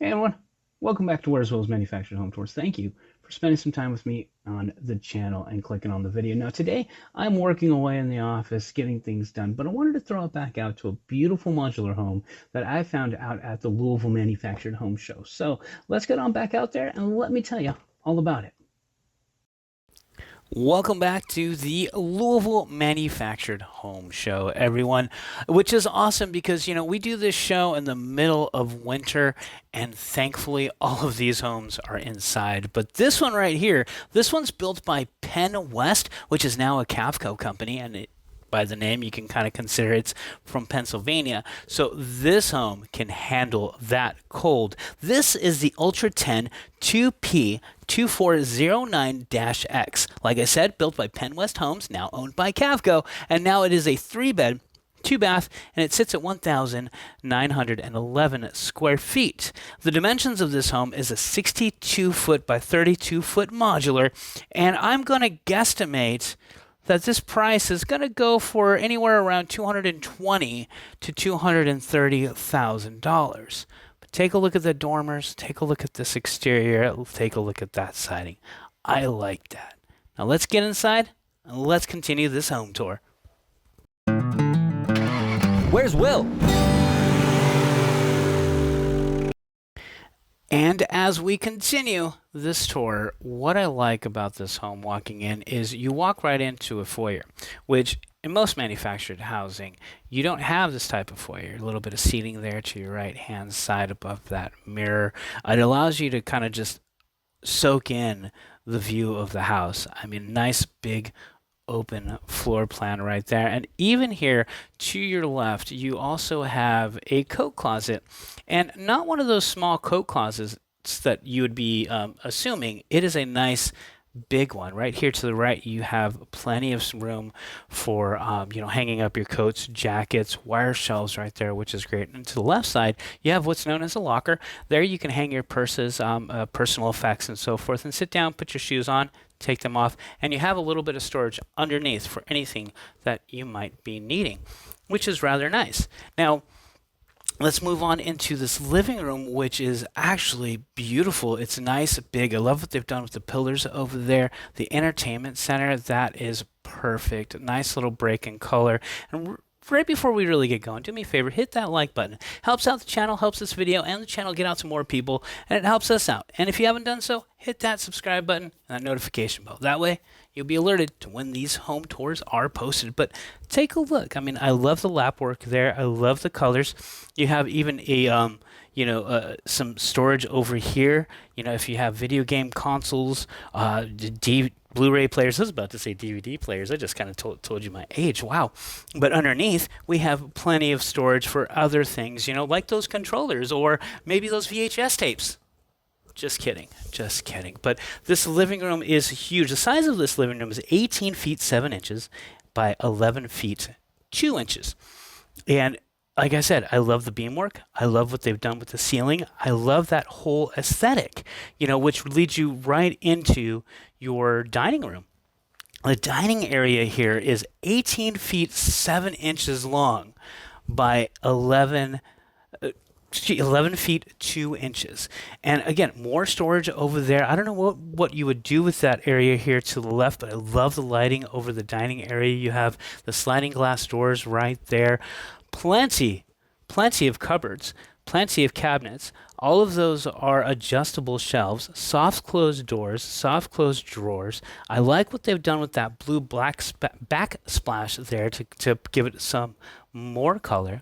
Hey everyone, welcome back to Wareswell's Manufactured Home Tours. Thank you for spending some time with me on the channel and clicking on the video. Now today I'm working away in the office getting things done, but I wanted to throw it back out to a beautiful modular home that I found out at the Louisville Manufactured Home Show. So let's get on back out there and let me tell you all about it. Welcome back to the Louisville Manufactured Home Show, everyone, which is awesome because, we do this show in the middle of winter, and thankfully all of these homes are inside. But this one right here, this one's built by Pennwest, which is now a Cavco company, and by the name, you can kind of consider it's from Pennsylvania. So this home can handle that cold. This is the Ultra 10 2P 2409-X. Like I said, built by Pennwest Homes, now owned by Cavco, and now it is a 3-bed, 2-bath, and it sits at 1,911 square feet. The dimensions of this home is a 62-foot by 32-foot modular, and I'm going to guesstimate that this price is going to go for anywhere around $220,000 to $230,000. But take a look at the dormers, take a look at this exterior, take a look at that siding. I like that. Now let's get inside and let's continue this home tour. Where's Will? And as we continue this tour, what I like about this home walking in is you walk right into a foyer, which in most manufactured housing, you don't have this type of foyer. A little bit of seating there to your right hand side above that mirror. It allows you to kind of just soak in the view of the house. I mean, nice big open floor plan right there. And even here to your left, you also have a coat closet, and not one of those small coat closets that you would be assuming. It is a nice big one. Right here to the right, you have plenty of room for hanging up your coats, jackets, wire shelves right there, which is great. And to the left side, you have what's known as a locker. There you can hang your purses, personal effects, and so forth, and sit down, put your shoes on, take them off, and you have a little bit of storage underneath for anything that you might be needing, which is rather nice. Now, let's move on into this living room, which is actually beautiful. It's nice, big. I love what they've done with the pillars over there. The entertainment center, that is perfect. Nice little break in color. And right before we really get going, do me a favor, hit that like button. Helps out the channel, helps this video and the channel get out to more people, and it helps us out. And if you haven't done so, hit that subscribe button and that notification bell. That way, you'll be alerted to when these home tours are posted. But take a look. I mean, I love the lap work there. I love the colors. You have even a some storage over here. If you have video game consoles, Blu-ray players. I was about to say DVD players. I just kind of told you my age. Wow. But underneath, we have plenty of storage for other things, like those controllers or maybe those VHS tapes. Just kidding. Just kidding. But this living room is huge. The size of this living room is 18 feet 7 inches by 11 feet 2 inches. And like I said, I love the beamwork. I love what they've done with the ceiling. I love that whole aesthetic, which leads you right into your dining room. The dining area here is 18 feet 7 inches long by 11 feet 2 inches. And again, more storage over there. I don't know what you would do with that area here to the left, but I love the lighting over the dining area. You have the sliding glass doors right there. Plenty of cupboards, plenty of cabinets. All of those are adjustable shelves, soft closed doors, soft closed drawers. I like what they've done with that blue black backsplash there to give it some more color.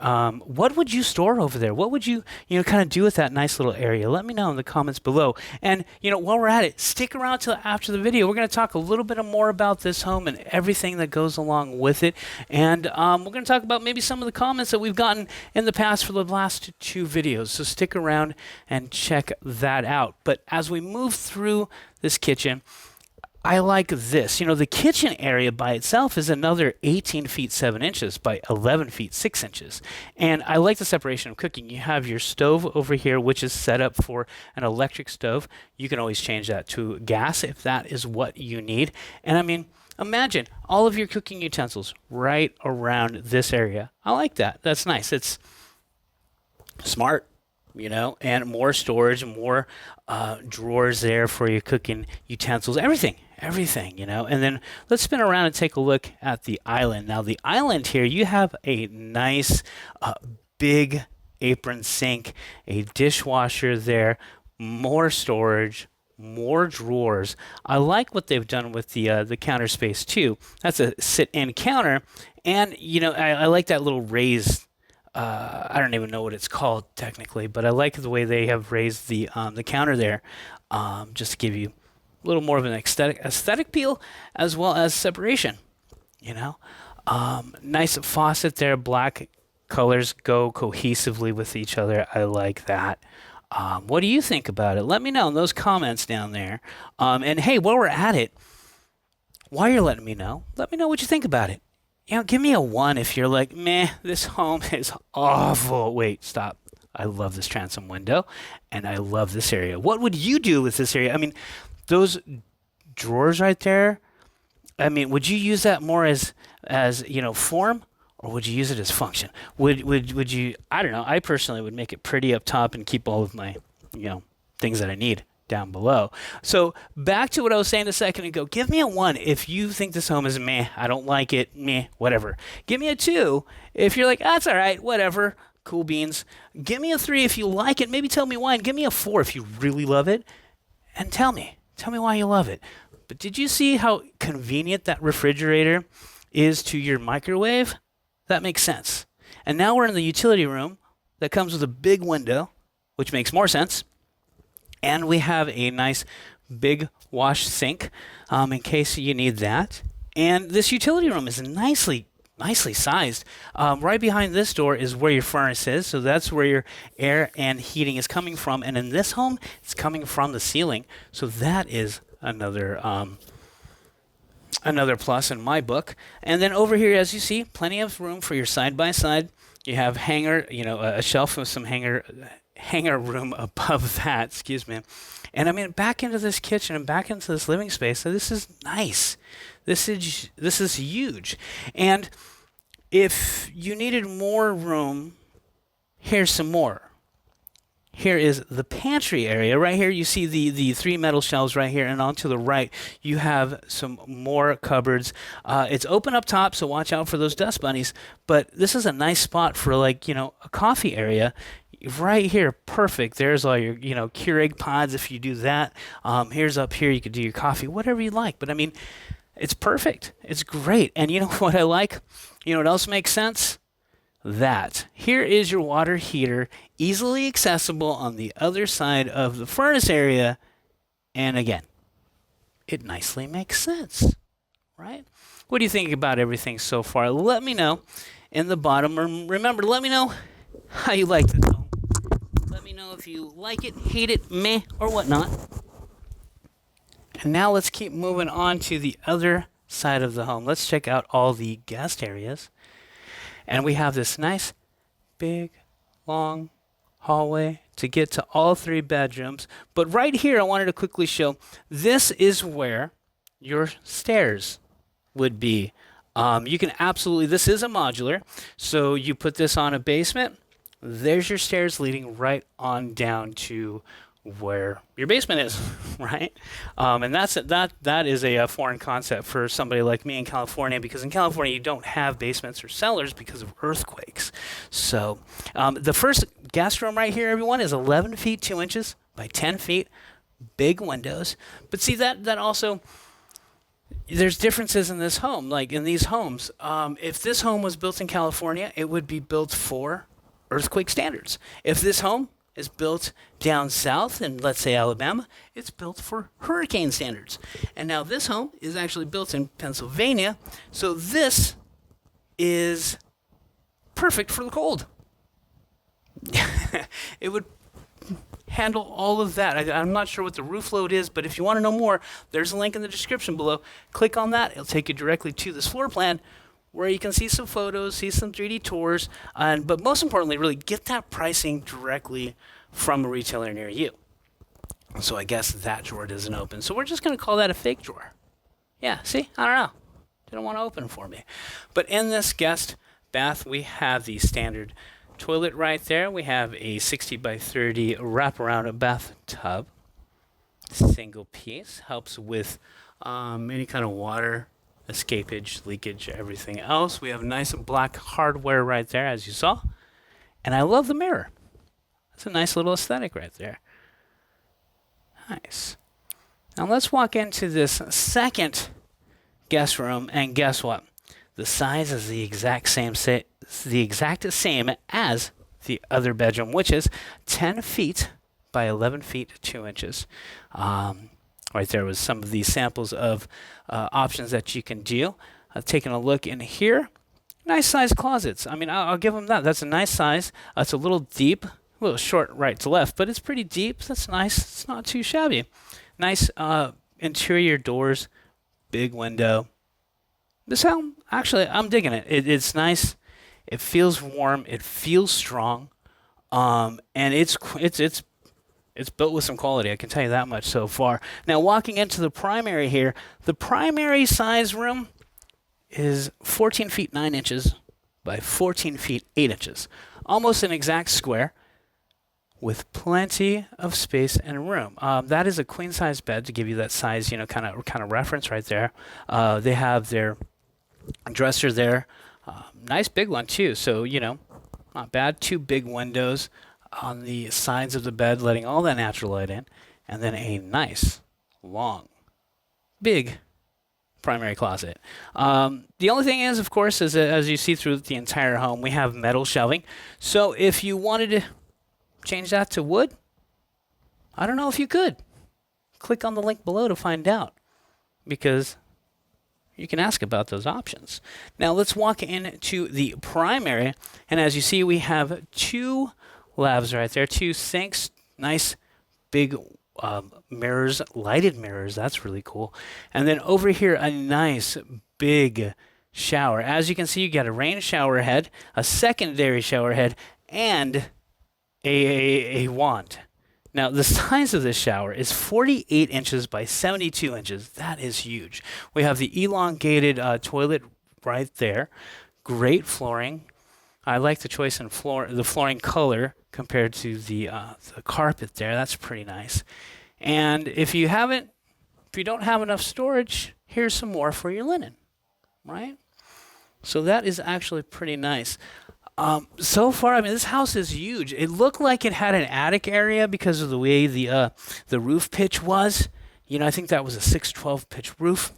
What would you store over there? What would you kind of do with that nice little area? Let me know in the comments below. And, while we're at it, stick around till after the video. We're going to talk a little bit more about this home and everything that goes along with it. And we're going to talk about maybe some of the comments that we've gotten in the past for the last 2 videos. So stick around and check that out. But as we move through this kitchen, I like this. The kitchen area by itself is another 18 feet 7 inches by 11 feet 6 inches. And I like the separation of cooking. You have your stove over here, which is set up for an electric stove. You can always change that to gas if that is what you need. And I mean, imagine all of your cooking utensils right around this area. I like that. That's nice. It's smart. and more storage, more drawers there for your cooking utensils, everything. And then let's spin around and take a look at the island. Now, the island here, you have a nice big apron sink, a dishwasher there, more storage, more drawers. I like what they've done with the counter space too. That's a sit-in counter, and I like that little raised. I don't even know what it's called technically, but I like the way they have raised the counter there, just to give you a little more of an aesthetic feel as well as separation. You know, nice faucet there. Black colors go cohesively with each other. I like that. What do you think about it? Let me know in those comments down there. And hey, while we're at it, while you're letting me know, let me know what you think about it. Give me a 1 if you're like, meh, this home is awful. Wait, stop. I love this transom window, and I love this area. What would you do with this area? I mean, those drawers right there, I mean, would you use that more as form, or would you use it as function? Would you? I don't know. I personally would make it pretty up top and keep all of my things that I need down below. So back to what I was saying a second ago. Give me a 1 if you think this home is meh. I don't like it. Meh. Whatever. Give me a 2 if you're like, that's all right. Whatever. Cool beans. Give me a 3 if you like it. Maybe tell me why. And give me a 4 if you really love it. And tell me why you love it. But did you see how convenient that refrigerator is to your microwave? That makes sense. And now we're in the utility room that comes with a big window, which makes more sense. And we have a nice big wash sink in case you need that. And this utility room is nicely sized. Right behind this door is where your furnace is, so that's where your air and heating is coming from. And in this home, it's coming from the ceiling, so that is another plus in my book. And then over here, as you see, plenty of room for your side by side. You have a shelf with some hanger room above that. Excuse me. And I mean, back into this kitchen and back into this living space. So this is nice. This is huge. And if you needed more room, here's some more. Here is the pantry area. Right here, you see the 3 metal shelves right here, and on to the right, you have some more cupboards. It's open up top, so watch out for those dust bunnies. But this is a nice spot for a coffee area. Right here, perfect. There's all your, Keurig pods if you do that. Here's up here, you could do your coffee, whatever you like. But I mean, it's perfect. It's great. And you know what I like? You know what else makes sense? That. Here is your water heater, easily accessible on the other side of the furnace area. And again, it nicely makes sense, right? What do you think about everything so far? Let me know in the bottom. Remember, let me know how you like this home. Let me know if you like it, hate it, meh, or whatnot. And now let's keep moving on to the other side of the home. Let's check out all the guest areas. And we have this nice, big, long hallway to get to all 3 bedrooms. But right here, I wanted to quickly show, this is where your stairs would be. You can absolutely, this is a modular, so you put this on a basement. There's your stairs leading right on down to where your basement is, right? And that is a foreign concept for somebody like me in California, because in California you don't have basements or cellars because of earthquakes. So the first guest room right here, everyone, is 11 feet 2 inches by 10 feet, big windows. But see, that also, there's differences in this home. Like in these homes, if this home was built in California, it would be built for earthquake standards. If this home is built down south in, let's say, Alabama, it's built for hurricane standards. And now this home is actually built in Pennsylvania, so this is perfect for the cold. It would handle all of that. I'm not sure what the roof load is, but if you want to know more, there's a link in the description below. Click on that. It'll take you directly to this floor plan where you can see some photos, see some 3D tours, but most importantly, really get that pricing directly from a retailer near you. So I guess that drawer doesn't open. So we're just going to call that a fake drawer. Yeah, see? I don't know. Didn't want to open for me. But in this guest bath, we have the standard toilet right there. We have a 60 by 30 wraparound bathtub. Single piece. Helps with any kind of water escapage, leakage, everything else. We have nice black hardware right there, as you saw. And I love the mirror. It's a nice little aesthetic right there. Nice. Now let's walk into this second guest room, and guess what? The size is the exact same as the other bedroom, which is 10 feet by 11 feet 2 inches. Right there was some of these samples of options that you can do. Taking a look in here, nice size closets. I mean, I'll give them that. That's a nice size. It's a little deep, a little short right to left, but it's pretty deep. That's nice. It's not too shabby. Nice interior doors, big window. This home, actually, I'm digging it. It's nice. It feels warm. It feels strong. And it's built with some quality. I can tell you that much so far. Now, walking into the primary here, the primary size room is 14 feet 9 inches by 14 feet 8 inches. Almost an exact square with plenty of space and room. That is a queen size bed to give you that size, kind of reference right there. They have their dresser there. Nice big one too. So, not bad. 2 big windows on the sides of the bed, letting all that natural light in. And then a nice, long, big primary closet. The only thing is, of course, is that as you see through the entire home, we have metal shelving. So if you wanted to change that to wood, I don't know if you could. Click on the link below to find out, because you can ask about those options. Now let's walk into the primary, and as you see, we have 2 lavs right there, 2 sinks, nice big mirrors, lighted mirrors. That's really cool. And then over here, a nice big shower. As you can see, you got a rain shower head, a secondary shower head, and a wand. Now, the size of this shower is 48 inches by 72 inches. That is huge. We have the elongated toilet right there. Great flooring. I like the choice in the flooring color compared to the carpet there. That's pretty nice. And if you don't have enough storage, here's some more for your linen, right? So that is actually pretty nice. So far, I mean, this house is huge. It looked like it had an attic area because of the way the roof pitch was. I think that was a 612 pitch roof.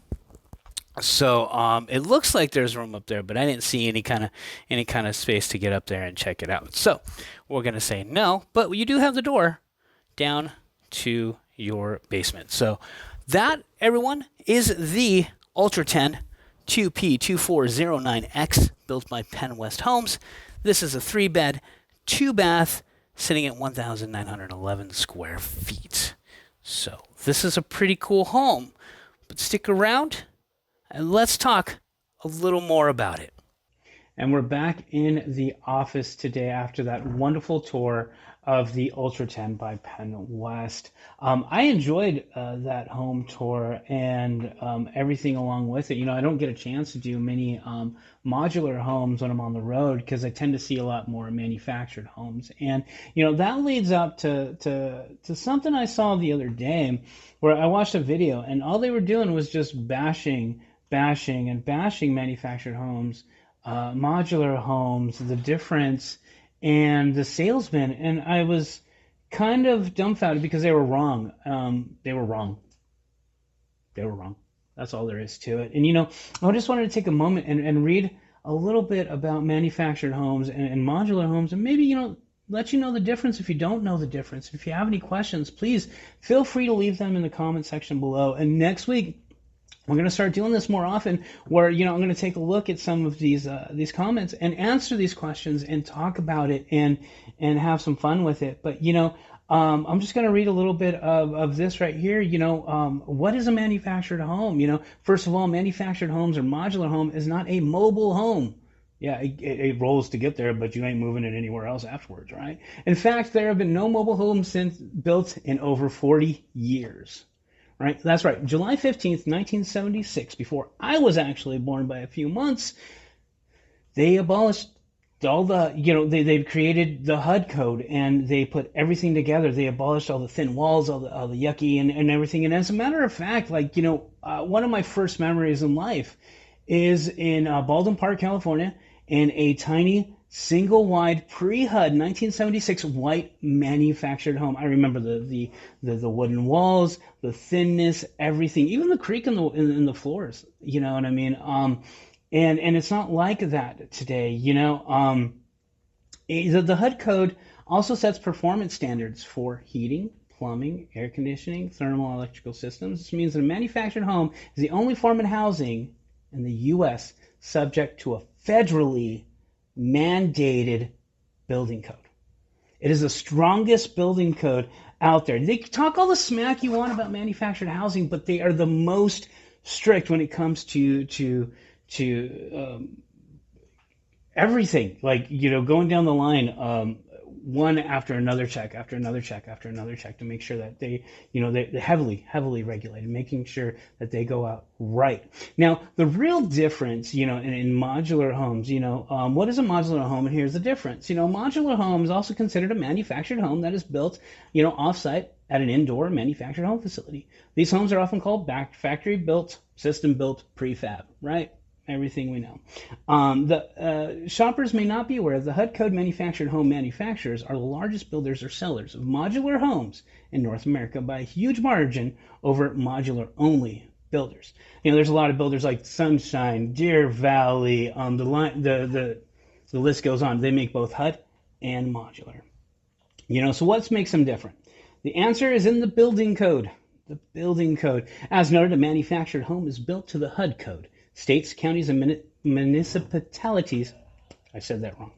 So it looks like there's room up there, but I didn't see any kind of space to get up there and check it out. So we're gonna say no, but you do have the door down to your basement. So that, everyone, is the Ultra 10 2P2409X built by Pennwest Homes. This is a 3-bed, 2-bath, sitting at 1,911 square feet. So this is a pretty cool home. But stick around and let's talk a little more about it. And we're back in the office today after that wonderful tour of the Ultra 10 by Pennwest. I enjoyed that home tour and everything along with it. I don't get a chance to do many modular homes when I'm on the road because I tend to see a lot more manufactured homes. And, that leads up to something I saw the other day where I watched a video and all they were doing was just bashing manufactured homes, modular homes, the difference, and the salesman. And I was kind of dumbfounded because they were wrong. They were wrong. That's all there is to it. And, I just wanted to take a moment and read a little bit about manufactured homes and modular homes, and maybe, let you know the difference if you don't know the difference. If you have any questions, please feel free to leave them in the comment section below. And next week, we're going to start doing this more often where, I'm going to take a look at some of these comments and answer these questions and talk about it and have some fun with it. But, I'm just going to read a little bit of this right here. What is a manufactured home? First of all, manufactured homes or modular home is not a mobile home. Yeah, it rolls to get there, but you ain't moving it anywhere else afterwards, right? In fact, there have been no mobile homes built in over 40 years. Right? That's right. July 15th, 1976, before I was actually born by a few months, they abolished all the, they've created the HUD code and they put everything together. They abolished all the thin walls, all the yucky and everything. And as a matter of fact, like, one of my first memories in life is in Baldwin Park, California, in a tiny single wide pre-HUD 1976 white manufactured home. I remember the wooden walls, the thinness, everything, even the creak in the floors. You know what I mean? And it's not like that today. The HUD code also sets performance standards for heating, plumbing, air conditioning, thermal electrical systems. This means that a manufactured home is the only form of housing in the U.S. subject to a federally mandated building code. It is the strongest building code out there. They talk all the smack you want about manufactured housing, but they are the most strict when it comes to everything. Like, going down the line, one after another check, after another check, after another check to make sure that they're heavily regulated, making sure that they go out right. Now, the real difference, in modular homes, what is a modular home? And here's the difference. Modular home is also considered a manufactured home that is built, offsite at an indoor manufactured home facility. These homes are often called factory built, system built, prefab, right? Everything we know. The shoppers may not be aware the HUD code manufactured home manufacturers are the largest builders or sellers of modular homes in North America by a huge margin over modular only builders. There's a lot of builders like Sunshine, Deer Valley, the list goes on. They make both HUD and modular. So what makes them different? The answer is in the building code. The building code. As noted, a manufactured home is built to the HUD code. States, counties, and municipalities, I said that wrong,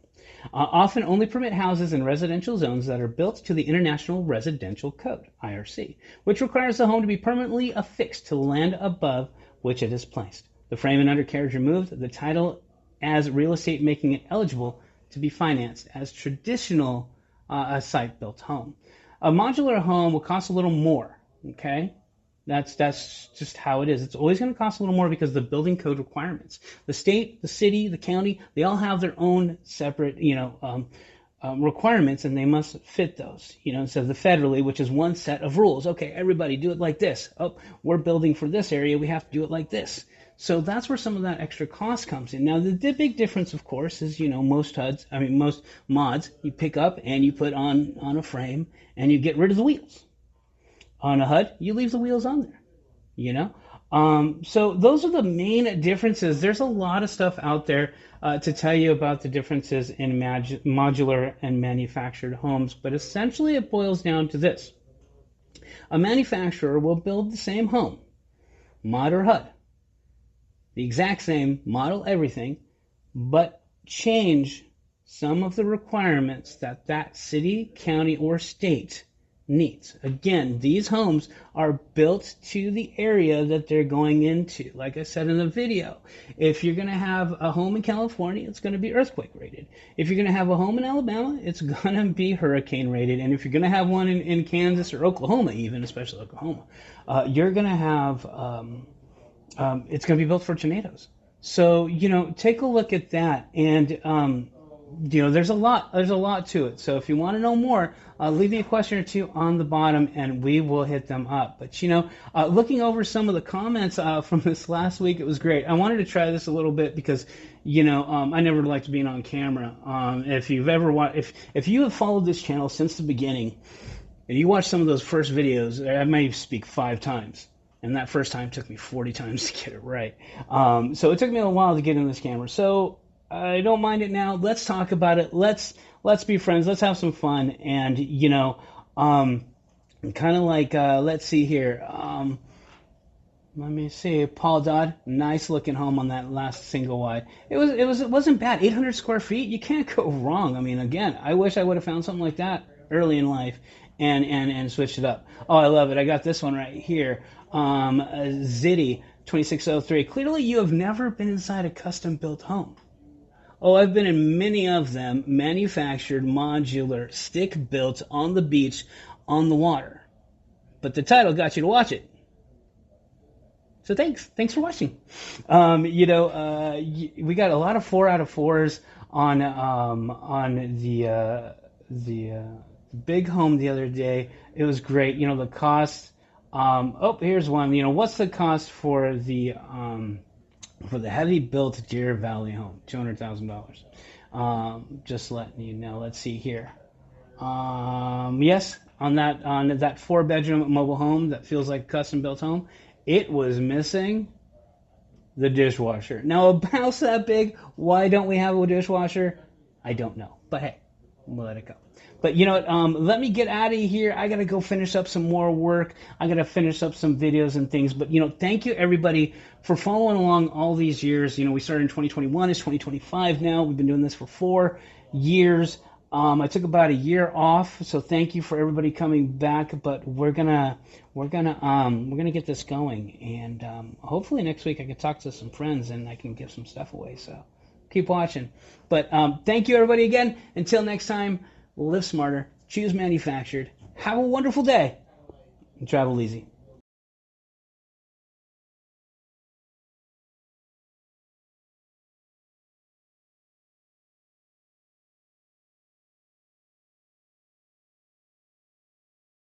often only permit houses in residential zones that are built to the International Residential Code, IRC, which requires the home to be permanently affixed to the land above which it is placed. The frame and undercarriage removed, the title as real estate, making it eligible to be financed as traditional site-built home. A modular home will cost a little more, okay? That's just how it is. It's always going to cost a little more because of the building code requirements. The state, the city, the county, they all have their own separate, requirements, and they must fit those. Instead of the federally, which is one set of rules. Okay, everybody do it like this. Oh, we're building for this area, we have to do it like this. So that's where some of that extra cost comes in. Now, the big difference, of course, is most mods, you pick up and you put on a frame and you get rid of the wheels. On a HUD, you leave the wheels on there, So those are the main differences. There's a lot of stuff out there to tell you about the differences in modular and manufactured homes, but essentially it boils down to this. A manufacturer will build the same home, mod or HUD, the exact same model, everything, but change some of the requirements that city, county, or state needs. Again, these homes are built to the area that they're going into. Like I said in the video, if you're going to have a home in California, it's going to be earthquake rated. If you're going to have a home in Alabama, it's going to be hurricane rated. And if you're going to have one in Kansas or Oklahoma, even, especially Oklahoma, you're going to have, it's going to be built for tornadoes. So, take a look at that. And, there's a lot to it. So if you want to know more, leave me a question or two on the bottom and we will hit them up. But, looking over some of the comments from this last week, it was great. I wanted to try this a little bit because, I never liked being on camera. If you've ever if you have followed this channel since the beginning and you watch some of those first videos, I may speak 5 times. And that first time took me 40 times to get it right. So it took me a while to get in this camera. So I don't mind it now. Let's talk about it. Let's be friends. Let's have some fun. And kind of like let's see here. Let me see. Paul Dodd, nice looking home on that last single wide. It wasn't bad. 800 square feet. You can't go wrong. I mean, again, I wish I would have found something like that early in life and switched it up. Oh, I love it. I got this one right here. Zitty 2603. Clearly, you have never been inside a custom built home. Oh, I've been in many of them, manufactured, modular, stick-built, on the beach, on the water. But the title got you to watch it. So thanks for watching. We got a lot of 4 out of 4s on the big home the other day. It was great. You know, the cost. Oh, here's one. You know, what's the cost for the heavy built Deer Valley home? $200,000. Just letting you know. Let's see here. Yes, on that 4 bedroom mobile home that feels like a custom built home, it was missing the dishwasher. Now, a house that big, why don't we have a dishwasher? I don't know. But hey, we'll let it go. But you know what? Let me get out of here. I gotta go finish up some more work. I gotta finish up some videos and things. But you know, thank you everybody for following along all these years. You know, we started in 2021. It's 2025 now. We've been doing this for 4 years. I took about a year off, so thank you for everybody coming back. But we're gonna get this going, and hopefully next week I can talk to some friends and I can give some stuff away. So keep watching. But thank you everybody again. Until next time, live smarter, choose manufactured. Have a wonderful day, and travel easy.